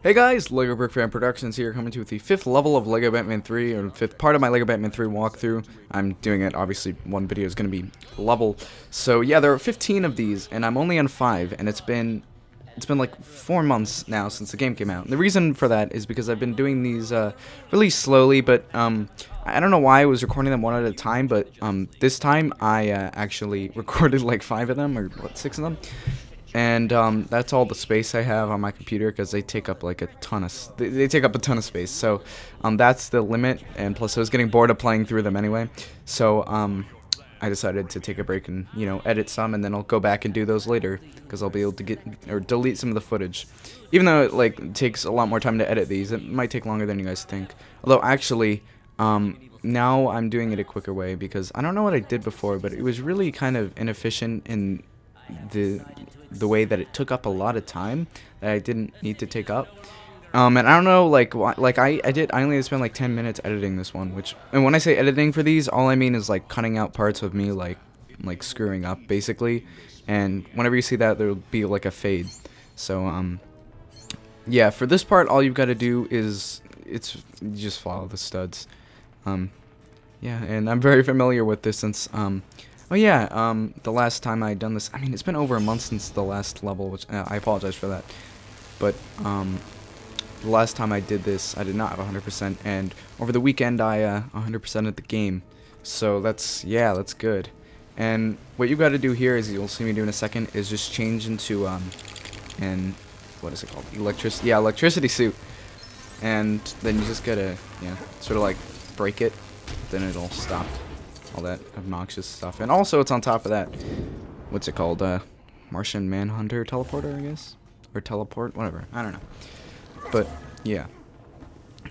Hey guys, Lego Brick Fan Productions here, coming to you with the 5th level of Lego Batman 3, or 5th part of my Lego Batman 3 walkthrough. I'm doing it, obviously one video is going to be level. So yeah, there are 15 of these, and I'm only on 5, and it's been like 4 months now since the game came out. And the reason for that is because I've been doing these really slowly, but I don't know why I was recording them one at a time, but this time I actually recorded like 5 of them, or what, 6 of them. And that's all the space I have on my computer because they take up like a ton of they take up a ton of space. So that's the limit, and plus I was getting bored of playing through them anyway. So I decided to take a break and edit some, and then I'll go back and do those later because I'll be able to get or delete some of the footage. Even though it takes a lot more time to edit these, it might take longer than you guys think. Although actually now I'm doing it a quicker way because I don't know what I did before, but it was really kind of inefficient in the way that it took up a lot of time that I didn't need to take up. And I don't know, I only had to spend like 10 minutes editing this one, and when I say editing for these, all I mean is like cutting out parts of me like screwing up basically, and whenever you see that, there'll be like a fade. So yeah, for this part all you've got to do is you just follow the studs. Yeah, and I'm very familiar with this since oh yeah, the last time I done this, I mean, it's been over a month since the last level, which I apologize for that. But the last time I did this, I did not have 100%, and over the weekend I 100%ed the game. So that's good. And what you got to do here, as you'll see me do in a second, is just change into and what is it called? Electricity suit. And then you just gotta sort of like break it, then it'll stop all that obnoxious stuff. And also it's on top of that, what's it called, Martian Manhunter teleporter, I guess, or teleport, whatever, I don't know. But yeah,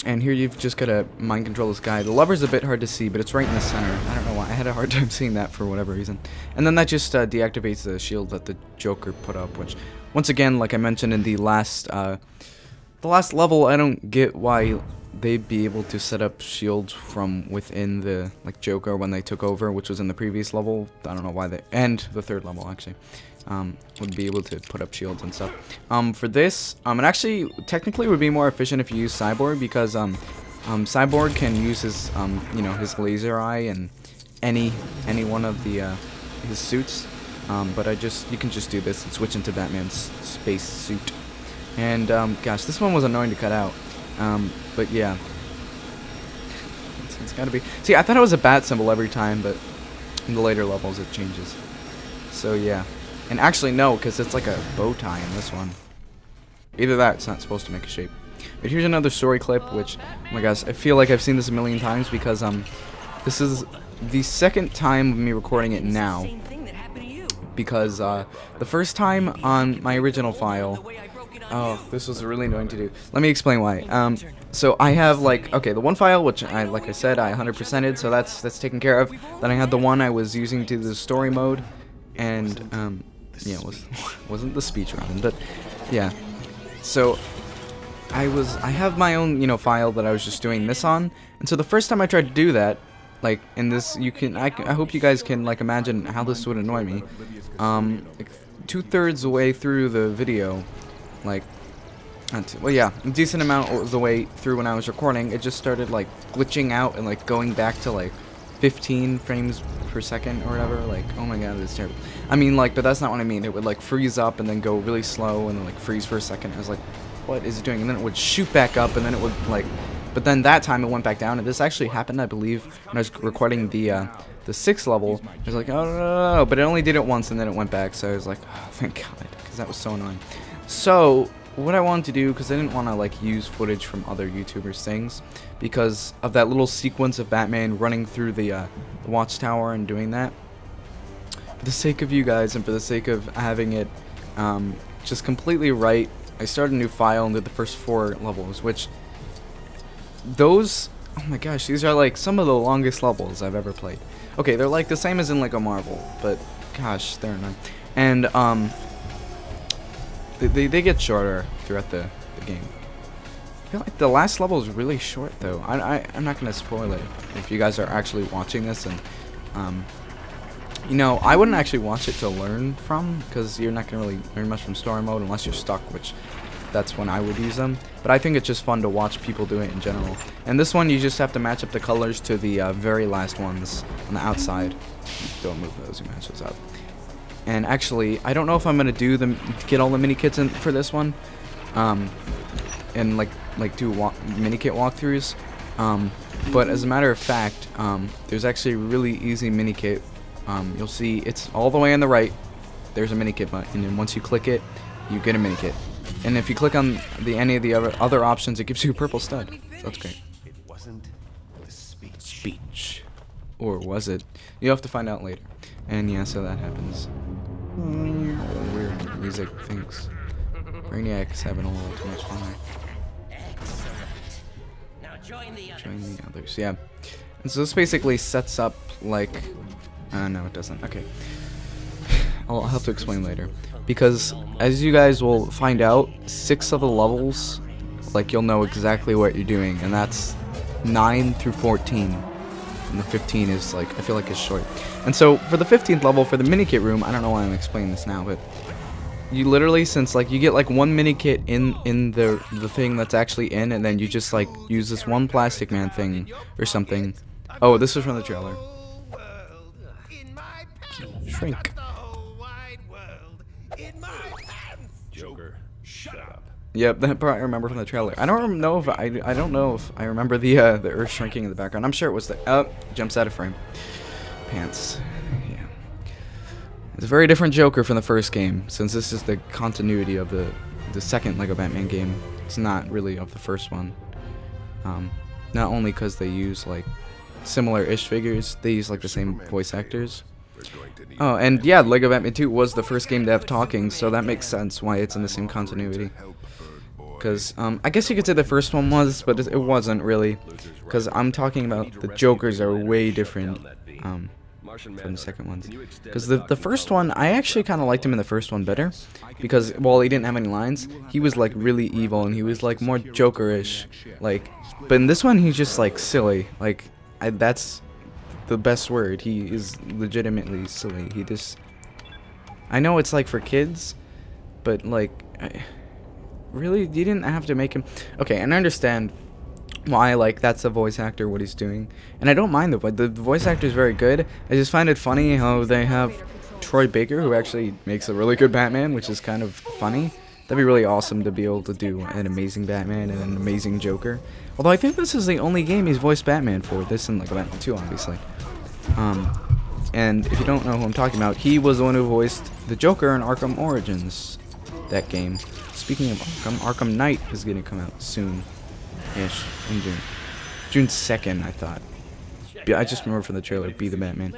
and here you've just got to mind control this guy. The lever's a bit hard to see, but it's right in the center. I don't know why, I had a hard time seeing that for whatever reason. And then that just deactivates the shield that the Joker put up, which once again, like I mentioned in the last level, I don't get why they'd be able to set up shields from within the Joker when they took over, which was in the previous level. I don't know why they, and the 3rd level actually, would be able to put up shields and stuff. For this, it actually technically would be more efficient if you use Cyborg, because Cyborg can use his his laser eye and any one of the his suits. But you can just do this and switch into Batman's space suit. And gosh, this one was annoying to cut out. But yeah, it's gotta be. See, I thought it was a bat symbol every time, but in the later levels it changes. So yeah, and actually no, because it's like a bow tie in this one. Either that, it's not supposed to make a shape. But here's another story clip, which, oh my gosh, I feel like I've seen this a million times because this is the 2nd time of me recording it now. Because the first time on my original file. Oh, this was really annoying to do. Let me explain why. So I have okay, the one file which like I said, I 100%ed, so that's taken care of. Then I had the one I was using to the story mode, and yeah, wasn't the speech running, but yeah. So I have my own file that I was just doing this on, and so the first time I tried to do that, in this, I hope you guys can imagine how this would annoy me. 2/3 the way through the video. Well, yeah, a decent amount of the way through when I was recording, it just started glitching out and going back to 15 frames per second or whatever. Oh my god, it's terrible. I mean, but that's not what I mean. It would freeze up and then go really slow and then freeze for a second. I was like, what is it doing? And then it would shoot back up, and then it would but then that time it went back down. And this actually happened, I believe, when I was recording the 6th level. I was like, oh no, but it only did it once and then it went back. So I was like, oh, thank God, because that was so annoying. So what I wanted to do, because I didn't want to use footage from other YouTubers' things, because of that little sequence of Batman running through the Watchtower and doing that, for the sake of you guys and for the sake of having it just completely right, I started a new file and did the first 4 levels, which those, oh my gosh, these are some of the longest levels I've ever played. Okay, they're the same as in a Marvel, but gosh, they're annoying. And They get shorter throughout the game. I feel like the last level is really short, though. I'm not gonna spoil it if you guys are actually watching this, and I wouldn't actually watch it to learn from, because you're not gonna really learn much from story mode unless you're stuck, which that's when I would use them. But I think it's just fun to watch people do it in general. And this one, you just have to match up the colors to the very last ones on the outside. Don't move those, you match those up. And actually, I don't know if I'm gonna get all the mini kits in for this one, and like do mini kit walkthroughs. But as a matter of fact, there's actually a really easy mini kit. You'll see it's all the way on the right. There's a mini kit button, and once you click it, you get a mini kit. And if you click on any of the other options, it gives you a purple stud. So that's great. It wasn't the Speech, or was it? You'll have to find out later. And yeah, so that happens. Weird music things. Brainiac's having a little too much fun. Now join the others, yeah. And so this basically sets up like, no, it doesn't. Okay, I'll have to explain later. Because as you guys will find out, 6 of the levels, like you'll know exactly what you're doing, and that's 9 through 14. And the 15 is like, I feel like it's short. And so for the 15th level, for the mini kit room, I don't know why I'm explaining this now, but you literally, since like you get like one mini kit in the thing that's actually in, and then you just like use this one Plastic Man thing or something. Oh, this was from the trailer. Shrink. Joker, shut up. Yep, that part I remember from the trailer. I don't know if I don't know if I remember the earth shrinking in the background. I'm sure it was the jumps out of frame. Pants. Yeah. It's a very different Joker from the first game, since this is the continuity of the second Lego Batman game. It's not really of the first one. Not only because they use like similar-ish figures, they use like the same voice actors. Oh, and yeah, Lego Batman 2 was the first game to have talking, so that makes sense why it's in the same continuity. Because, I guess you could say the first one was, but it wasn't really. Because I'm talking about the Jokers are way different from the second ones. Because the first one, I actually kind of liked him in the first one better. Because, while he didn't have any lines, he was like really evil and he was like more Joker-ish. Like, but in this one, he's just like silly. Like, that's the best word. He is legitimately silly. He just, I know it's like for kids, but like, really, you didn't have to make him. Okay, and I understand why, like, that's the voice actor, what he's doing, and I don't mind the voice actor is very good. I just find it funny how they have Troy Baker, who actually makes a really good Batman, which is kind of funny. That'd be really awesome to be able to do an amazing Batman and an amazing Joker. Although I think this is the only game he's voiced Batman for. This and like Batman 2, obviously. And if you don't know who I'm talking about, he was the one who voiced the Joker in Arkham Origins, that game. Speaking of Arkham Knight is going to come out soon-ish in June. June 2nd, I thought. I just remember from the trailer, Be the Batman.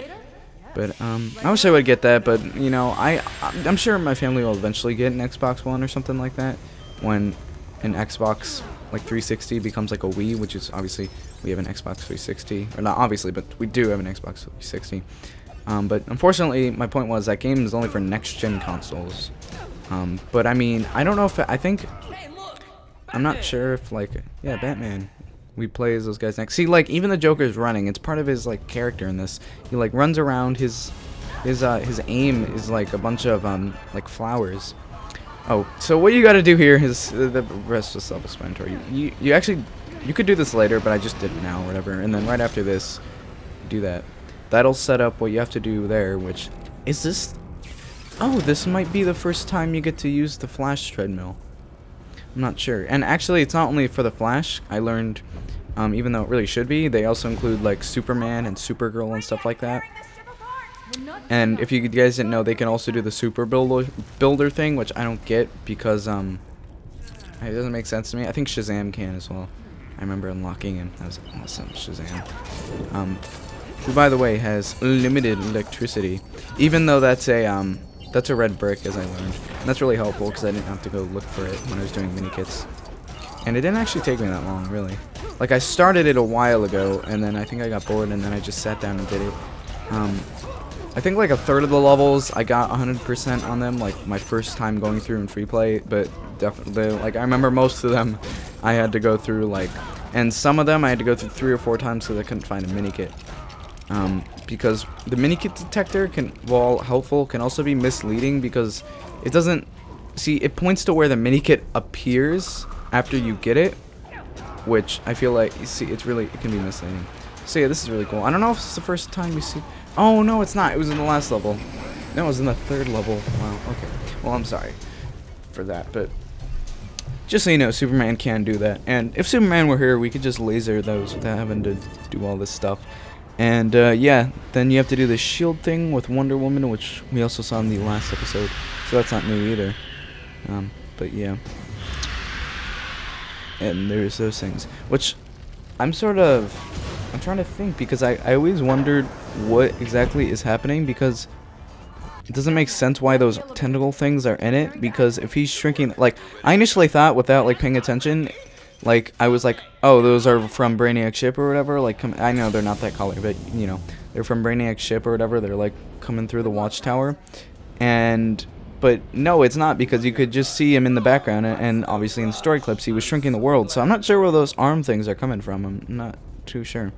But I wish I would get that, but you know, I'm sure my family will eventually get an Xbox One or something like that when an Xbox like 360 becomes like a Wii, which is obviously we have an Xbox 360, or not obviously, but we do have an Xbox 360. But unfortunately, my point was that game is only for next-gen consoles. But I mean, I don't know if I'm not sure if like, yeah, Batman. We play as those guys next. See, like, even the Joker's running. It's part of his like character in this. He like runs around. His aim is like a bunch of like flowers. Oh, so what you got to do here is the rest is self-explanatory. You actually could do this later, but I just did it now or whatever. And then right after this, do that. That'll set up what you have to do there. Which is this? Oh, this might be the first time you get to use the Flash treadmill. I'm not sure. And actually, it's not only for the Flash. I learned, even though it really should be, they also include like Superman and Supergirl and stuff like that. And if you guys didn't know, they can also do the Super Builder thing, which I don't get because it doesn't make sense to me. I think Shazam can as well. I remember unlocking him. That was awesome, Shazam. Who, by the way, has limited electricity, even though that's a red brick, as I learned. And that's really helpful because I didn't have to go look for it when I was doing mini kits. And it didn't actually take me that long, really. Like, I started it a while ago, and then I think I got bored, and then I just sat down and did it. I think like a third of the levels, I got 100% on them, like my first time going through in free play. But definitely, like, I remember most of them I had to go through, like, and some of them I had to go through 3 or 4 times because I couldn't find a mini kit. Because the mini kit detector can, while helpful, can also be misleading because it doesn't, see, it points to where the mini kit appears after you get it, which I feel like, you see, it can be misleading. So yeah, this is really cool. I don't know if it's the first time you see. Oh no, it's not. It was in the last level. No, it was in the 3rd level. Wow. Okay. Well, I'm sorry for that, but just so you know, Superman can do that. And if Superman were here, we could just laser those without having to do all this stuff. And yeah, then you have to do the shield thing with Wonder Woman, which we also saw in the last episode. So that's not new either. But yeah. And there's those things, which I'm trying to think, because I always wondered what exactly is happening, because it doesn't make sense why those tentacle things are in it, because if he's shrinking, like, I initially thought without, like, paying attention, like, I was like, oh, those are from Brainiac's ship or whatever, like, I know they're not that color, but, you know, they're from Brainiac's ship or whatever, they're, like, coming through the Watchtower, but no, it's not, because you could just see him in the background, and obviously in the story clips, he was shrinking the world, so I'm not sure where those arm things are coming from, I'm not too sure.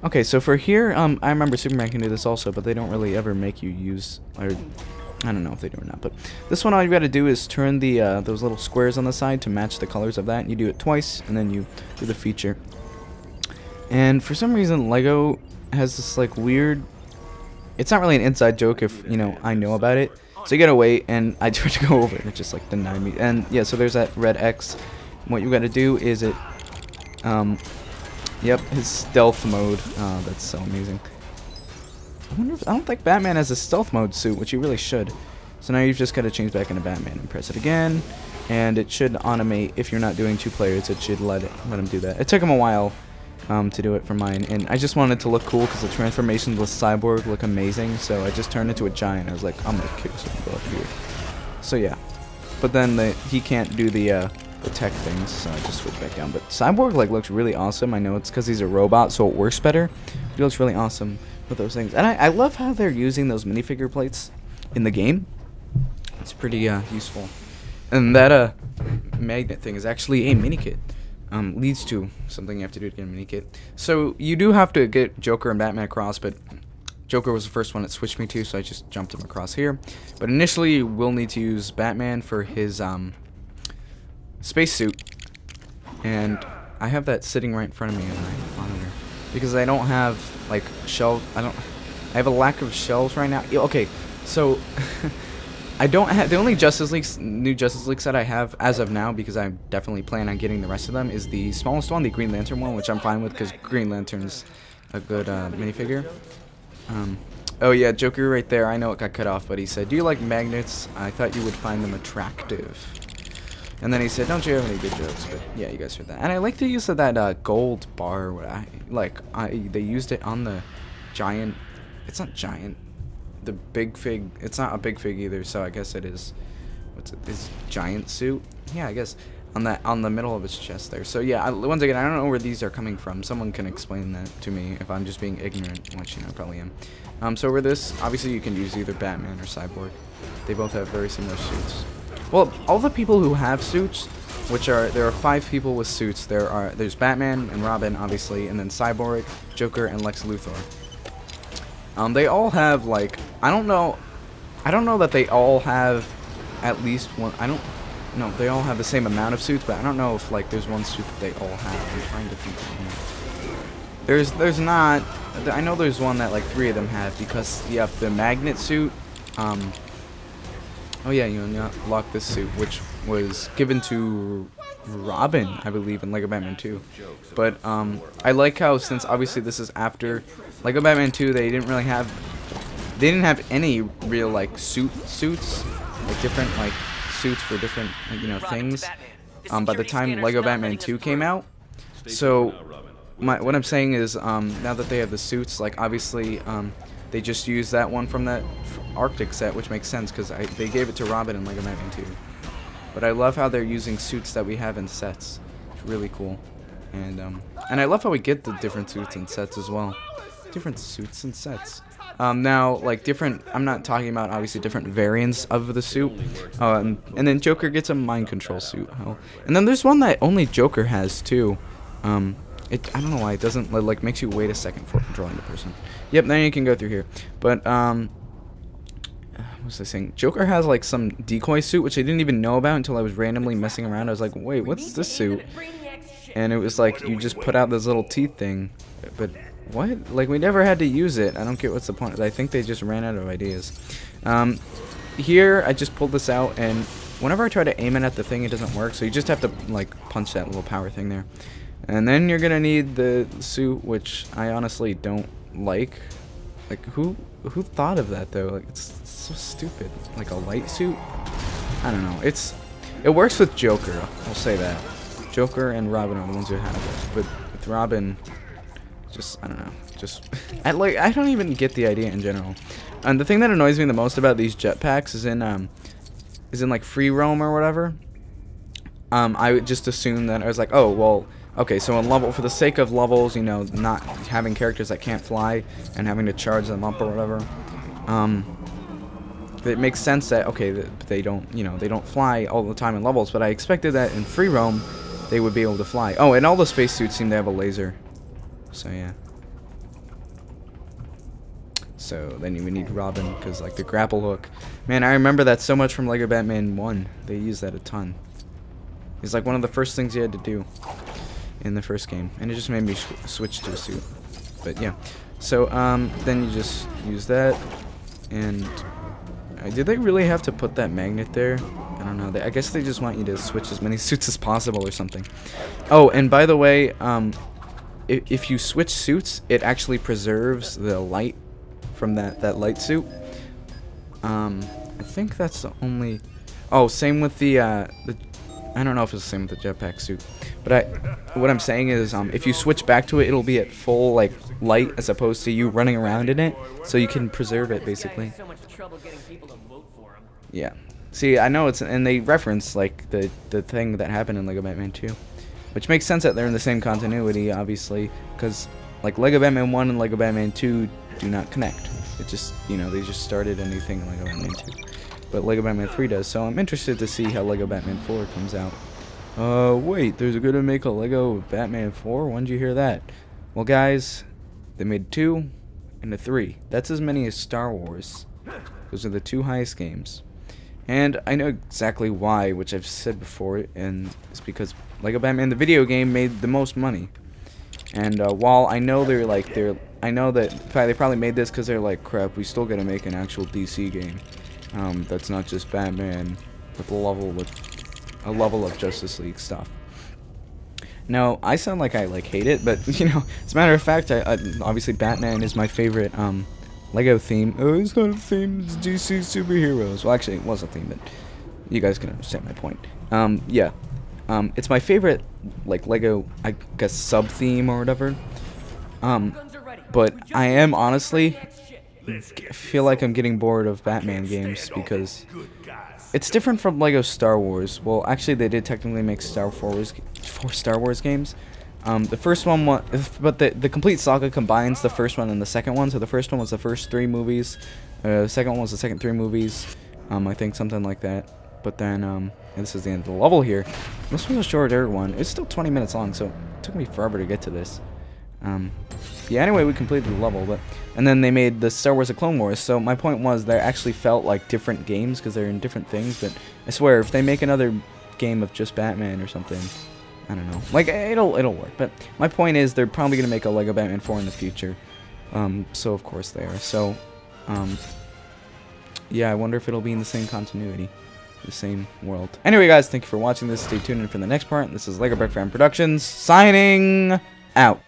Okay, so for here, I remember Superman can do this also, but they don't really ever make you use, or I don't know if they do or not, but this one all you gotta do is turn the those little squares on the side to match the colors of that. You do it twice, and then you do the feature. And for some reason, Lego has this like weird, it's not really an inside joke if, you know, I know about it. So you gotta wait, and I tried to go over it, it just like denied me. And yeah, so there's that red X. What you gotta do is yep, his stealth mode. Oh, that's so amazing. I don't think Batman has a stealth mode suit, which he really should. So now you've just got to change back into Batman and press it again, and it should automate. If you're not doing 2 players, it should let him do that. It took him a while to do it for mine, and I just wanted to look cool because the transformations with Cyborg look amazing. So I just turned into a giant. I was like, I'm gonna kick some butt here. So yeah, but then he can't do the tech things, so I just switched back down. But Cyborg like looks really awesome. I know it's because he's a robot, so it works better. He looks really awesome with those things, and I love how they're using those minifigure plates in the game. It's pretty useful. And that magnet thing is actually a mini kit. Leads to something you have to do to get a mini kit. So you do have to get Joker and Batman across, but Joker was the first one it switched me to, so I just jumped him across here. But initially, you will need to use Batman for his spacesuit, and I have that sitting right in front of me in my monitor because I don't have like I have a lack of shelves right now. Okay, so I don't have the only new Justice League set I have as of now, because I definitely plan on getting the rest of them, is the smallest one, the Green Lantern one, which I'm fine with because Green Lantern's a good minifigure. Oh yeah, Joker right there. I know it got cut off, but he said, "Do you like magnets? I thought you would find them attractive." And then he said, "Don't you have any good jokes?" But yeah, you guys heard that. And I like the use of that gold bar. They used it on the giant. It's not giant. The big fig. It's not a big fig either. So I guess it is. What's it? His giant suit. Yeah, I guess on the middle of his chest there. So yeah, once again, I don't know where these are coming from. Someone can explain that to me if I'm just being ignorant, which you know I probably am. So over this, obviously you can use either Batman or Cyborg. They both have very similar suits. Well, all the people who have suits, there are 5 people with suits. There's Batman and Robin, obviously, and then Cyborg, Joker, and Lex Luthor. They all have like, I don't know that they all have at least one. No, they all have the same amount of suits, but I don't know if like there's one suit that they all have. I'm trying to think. There's not. I know there's one that like 3 of them have, because yeah, the magnet suit. Oh yeah, you unlock this suit, which was given to Robin, I believe, in Lego Batman 2. But I like how, since obviously this is after Lego Batman 2, they didn't have any real like suits, like different like suits for different things. By the time Lego Batman 2 came out, so what I'm saying is now that they have the suits, like obviously they just used that one from that Arctic set, which makes sense because they gave it to Robin in Lego Batman 2. But I love how they're using suits that we have in sets. It's really cool. And I love how we get the different suits in sets as well. Different suits and sets. Now, like different, I'm not talking about obviously different variants of the suit. And then Joker gets a mind control suit. And then there's one that only Joker has too. I don't know why it doesn't, like, makes you wait a second for controlling the person. Yep, then you can go through here. But, what was I saying? Joker has like some decoy suit, which I didn't even know about until I was randomly messing around. I was like, wait, what's this suit? And it was like, you just put out this little teeth thing. But what? Like, we never had to use it. I don't get what's the point. I think they just ran out of ideas. Here, I just pulled this out, and whenever I try to aim it at the thing, it doesn't work. So you just have to, like, punch that little power thing there. And then you're gonna need the suit, which I honestly don't like. Like, who thought of that, though? Like, it's so stupid. Like, a light suit? I don't know. It works with Joker, I'll say that. Joker and Robin are the ones who have it. But with Robin, just, I don't know. Just, I don't even get the idea in general. And the thing that annoys me the most about these jetpacks is in like free roam or whatever. I would just assume that I was like, oh, well, okay, so in level, for the sake of levels, you know, not having characters that can't fly and having to charge them up or whatever, it makes sense that, okay, that they don't, you know, they don't fly all the time in levels, but I expected that in free roam they would be able to fly. Oh, and all the spacesuits seem to have a laser. So, yeah. So, then you would need Robin, because, like, the grapple hook. Man, I remember that so much from LEGO Batman 1. They used that a ton. It's like one of the first things you had to do in the first game, and it just made me switch to a suit. But yeah, so then you just use that, and did they really have to put that magnet there? I don't know. I guess they just want you to switch as many suits as possible or something. Oh, and by the way, if you switch suits, it actually preserves the light from that light suit. I think that's the only. Oh, same with the I don't know if it's the same with the jetpack suit, but what I'm saying is, if you switch back to it, it'll be at full like light as opposed to you running around in it, so you can preserve it basically. Yeah. See, I know it's, and they reference like the thing that happened in LEGO Batman 2, which makes sense that they're in the same continuity, obviously, because like LEGO Batman 1 and LEGO Batman 2 do not connect. It just, you know, they just started a new thing in LEGO Batman 2. But LEGO Batman 3 does, so I'm interested to see how LEGO Batman 4 comes out. Wait, there's gonna make a LEGO Batman 4? When did you hear that? Well, guys, they made 2 and a 3. That's as many as Star Wars. Those are the 2 highest games. And I know exactly why, which I've said before, and it's because LEGO Batman the video game made the most money. And while I know I know that they probably made this because they're like, crap, we still gotta make an actual DC game. That's not just Batman with a level of Justice League stuff. Now, I sound like I hate it, but you know, as a matter of fact, obviously Batman is my favorite LEGO theme. Oh, it's not a theme, it's DC superheroes. Well, actually, it was a theme, but you guys can understand my point. Yeah. It's my favorite, like, LEGO, I guess, sub-theme or whatever. But I am, honestly, feel like I'm getting bored of Batman games because it's different from LEGO Star Wars. Well, actually, they did technically make 4 Star Wars games. The first one, but the complete saga combines the first one and the second one. So the first one was the first 3 movies. The second one was the second 3 movies. I think something like that. But then, and this is the end of the level here. This was a shorter one. It's still 20 minutes long, so it took me forever to get to this. Yeah, anyway, we completed the level, and then they made the Star Wars The Clone Wars, so my point was they actually felt like different games because they're in different things, but I swear, if they make another game of just Batman or something, I don't know, like, it'll work, but my point is they're probably going to make a LEGO Batman 4 in the future, so of course they are, so, yeah, I wonder if it'll be in the same continuity, the same world. Anyway, guys, thank you for watching this, stay tuned in for the next part. This is LEGO Brick Fan Productions, signing out.